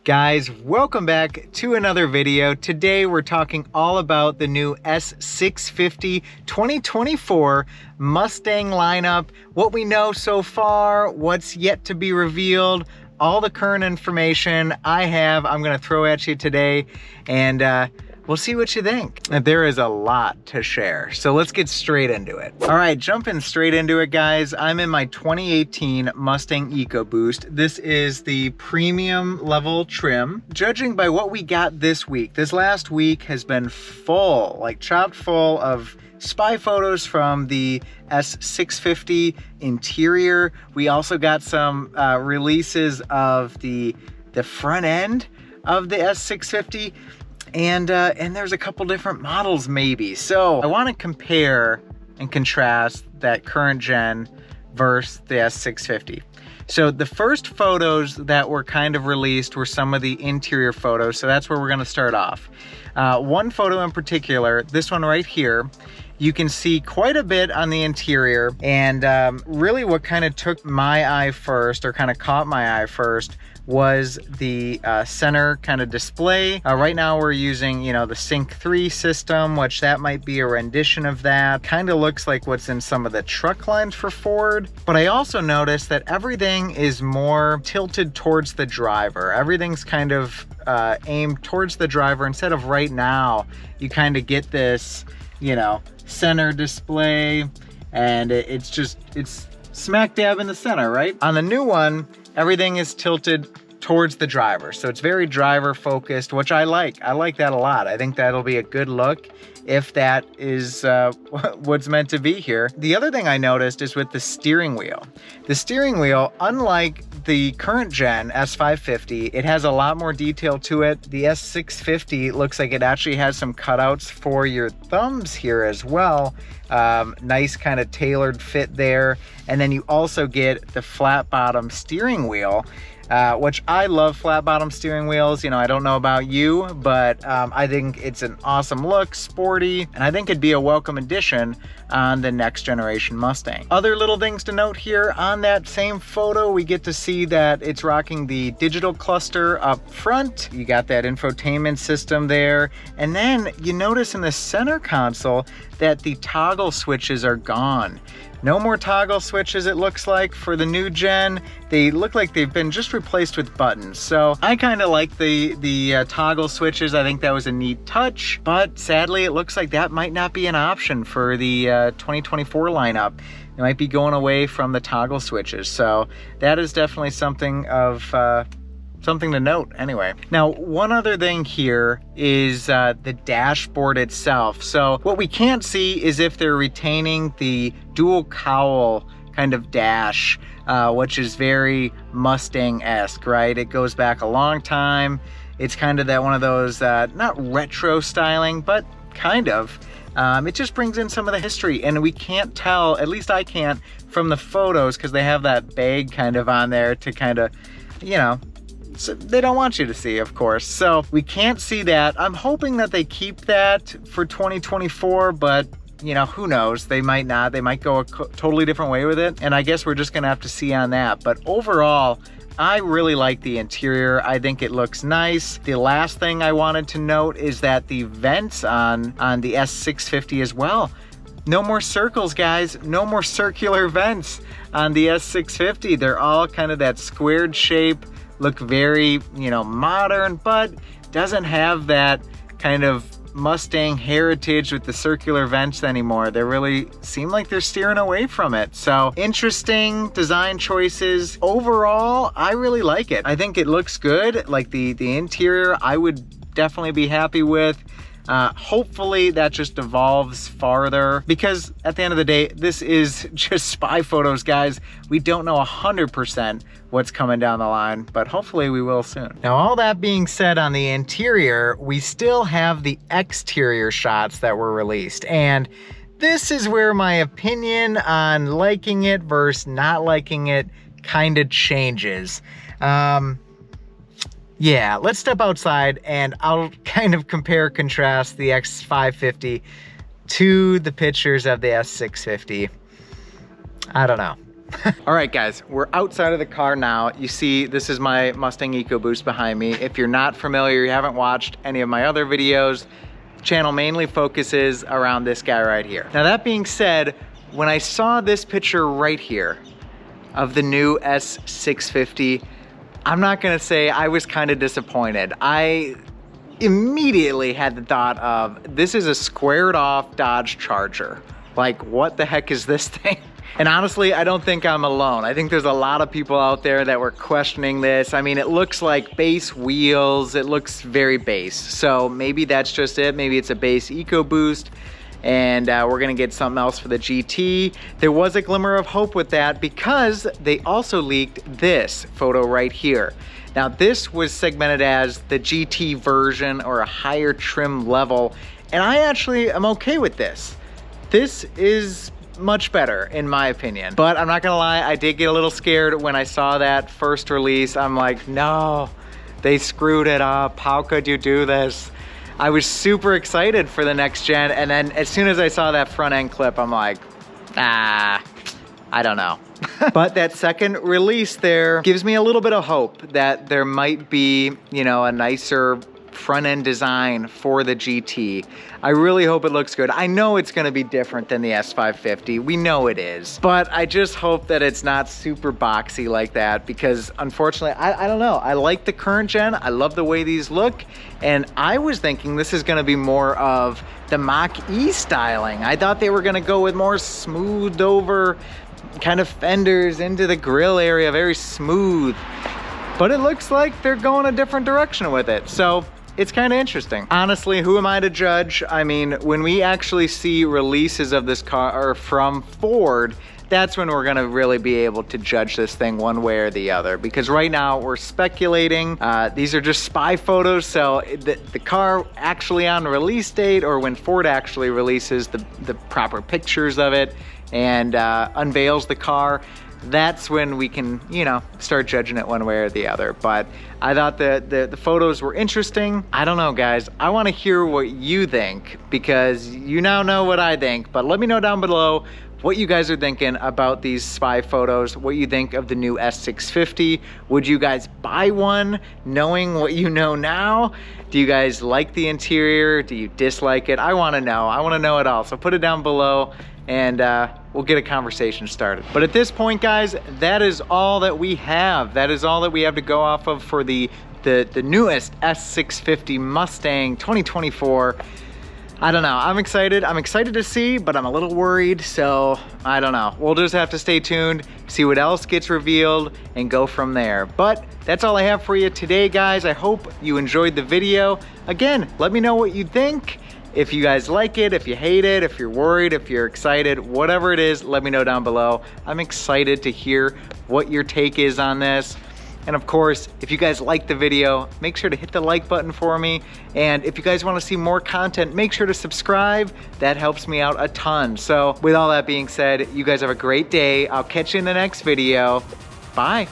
Guys, welcome back to another video. Today we're talking all about the new S650 2024 Mustang lineup, what we know so far, what's yet to be revealed, all the current information I'm gonna throw at you today, and we'll see what you think. There is a lot to share, so let's get straight into it. All right, jumping straight into it, guys. I'm in my 2018 Mustang EcoBoost. This is the premium level trim. Judging by what we got this week, this last week has been full, like chock full of spy photos from the S650 interior. We also got some releases of the front end of the S650. And there's a couple different models maybe. So I want to compare and contrast that current gen versus the S650. So the first photos that were kind of released were some of the interior photos. So that's where we're going to start off. One photo in particular, this one right here, you can see quite a bit on the interior. And really what kind of took my eye first, or kind of caught my eye first, was the center kind of display. Right now we're using, the Sync 3 system, which that might be a rendition of that. Kind of looks like what's in some of the truck lines for Ford. But I also noticed that everything is more tilted towards the driver. Everything's kind of aimed towards the driver instead of right now. You kind of get this, center display, and it's smack dab in the center, right? On the new one, everything is tilted towards the driver. So it's very driver focused, which I like. I like that a lot. I think that'll be a good look if that is what's meant to be here. The other thing I noticed is with the steering wheel. The steering wheel, unlike the current gen S550, it has a lot more detail to it. The S650 looks like it actually has some cutouts for your thumbs here as well. Nice kind of tailored fit there. And then you also get the flat bottom steering wheel, which I love flat bottom steering wheels. I don't know about you, but I think it's an awesome look, sporty, and I think it'd be a welcome addition on the next generation Mustang. Other little things to note here on that same photo, we get to see that it's rocking the digital cluster up front. You got that infotainment system there. And then you notice in the center console that the toggle switches are gone. No more toggle switches, it looks like, for the new gen. They look like they've been just replaced with buttons. So I kind of like the toggle switches. I think that was a neat touch, but sadly it looks like that might not be an option for the 2024 lineup. It might be going away from the toggle switches. So that is definitely something of something to note anyway. Now, one other thing here is the dashboard itself. So what we can't see is if they're retaining the dual cowl kind of dash, which is very Mustang-esque, right? It goes back a long time. It's kind of that one of those, not retro styling, but kind of. It just brings in some of the history, and we can't tell, at least I can't, from the photos, because they have that bag kind of on there to kind of, so they don't want you to see, of course. So we can't see that. I'm hoping that they keep that for 2024, but who knows? They might not. They might go a totally different way with it. And I guess we're just gonna have to see on that. But overall, I really like the interior. I think it looks nice. The last thing I wanted to note is that the vents on the S650 as well. No more circles, guys. No more circular vents on the S650. They're all kind of that squared shape. Look very, modern, but doesn't have that kind of Mustang heritage with the circular vents anymore. They really seem like they're steering away from it. So interesting design choices. Overall, I really like it. I think it looks good. Like the interior, I would definitely be happy with. Hopefully that just evolves farther, because at the end of the day, this is just spy photos, guys. We don't know 100% what's coming down the line, but hopefully we will soon. Now, all that being said, on the interior, we still have the exterior shots that were released, and this is where my opinion on liking it versus not liking it kind of changes. Yeah, let's step outside and I'll kind of compare contrast the X550 to the pictures of the S650. I don't know. All right, guys, we're outside of the car now. You see, this is my Mustang EcoBoost behind me. If you're not familiar, you haven't watched any of my other videos, the channel mainly focuses around this guy right here. Now, that being said, when I saw this picture right here of the new S650, I'm not gonna say I was kind of disappointed. I immediately had the thought of, this is a squared off Dodge Charger. Like, what the heck is this thing? And honestly, I don't think I'm alone. I think there's a lot of people out there that were questioning this. I mean, it looks like base wheels. It looks very base. So maybe that's just it. Maybe it's a base EcoBoost and we're gonna get something else for the GT. There was a glimmer of hope with that because they also leaked this photo right here. Now, this was segmented as the GT version or a higher trim level, and I actually am okay with this. This is much better in my opinion, but I'm not gonna lie, I did get a little scared when I saw that first release. I'm like, no, they screwed it up. How could you do this? I was super excited for the next gen, and then as soon as I saw that front end clip, I'm like, I don't know. But that second release there gives me a little bit of hope that there might be, you know, a nicer front end design for the GT. I really hope it looks good. I know it's gonna be different than the S550. We know it is, but I just hope that it's not super boxy like that because unfortunately, I don't know. I like the current gen. I love the way these look. And I was thinking this is gonna be more of the Mach-E styling. I thought they were gonna go with more smoothed over kind of fenders into the grill area, very smooth. But it looks like they're going a different direction with it. So it's kind of interesting. Honestly, who am I to judge? I mean, when we actually see releases of this car from Ford, that's when we're gonna really be able to judge this thing one way or the other. Because right now we're speculating. These are just spy photos. So the car actually on release date or when Ford actually releases the proper pictures of it and unveils the car, that's when we can, you know, start judging it one way or the other. But I thought the photos were interesting. I don't know, guys. I want to hear what you think because you now know what I think. But let me know down below what you guys are thinking about these spy photos, what you think of the new S650. Would you guys buy one knowing what you know now? Do you guys like the interior? Do you dislike it? I want to know. I want to know it all. So put it down below and we'll get a conversation started. But at this point, guys, that is all that we have. That is all that we have to go off of for the newest S650 Mustang 2024. I don't know, I'm excited to see, but I'm a little worried, so I don't know. We'll just have to stay tuned, see what else gets revealed, and go from there. But that's all I have for you today, guys. I hope you enjoyed the video. Again, let me know what you think. If you guys like it, if you hate it, if you're worried, if you're excited, whatever it is, let me know down below. I'm excited to hear what your take is on this. And of course, if you guys like the video, make sure to hit the like button for me. And if you guys want to see more content, make sure to subscribe. That helps me out a ton. So with all that being said, you guys have a great day. I'll catch you in the next video. Bye.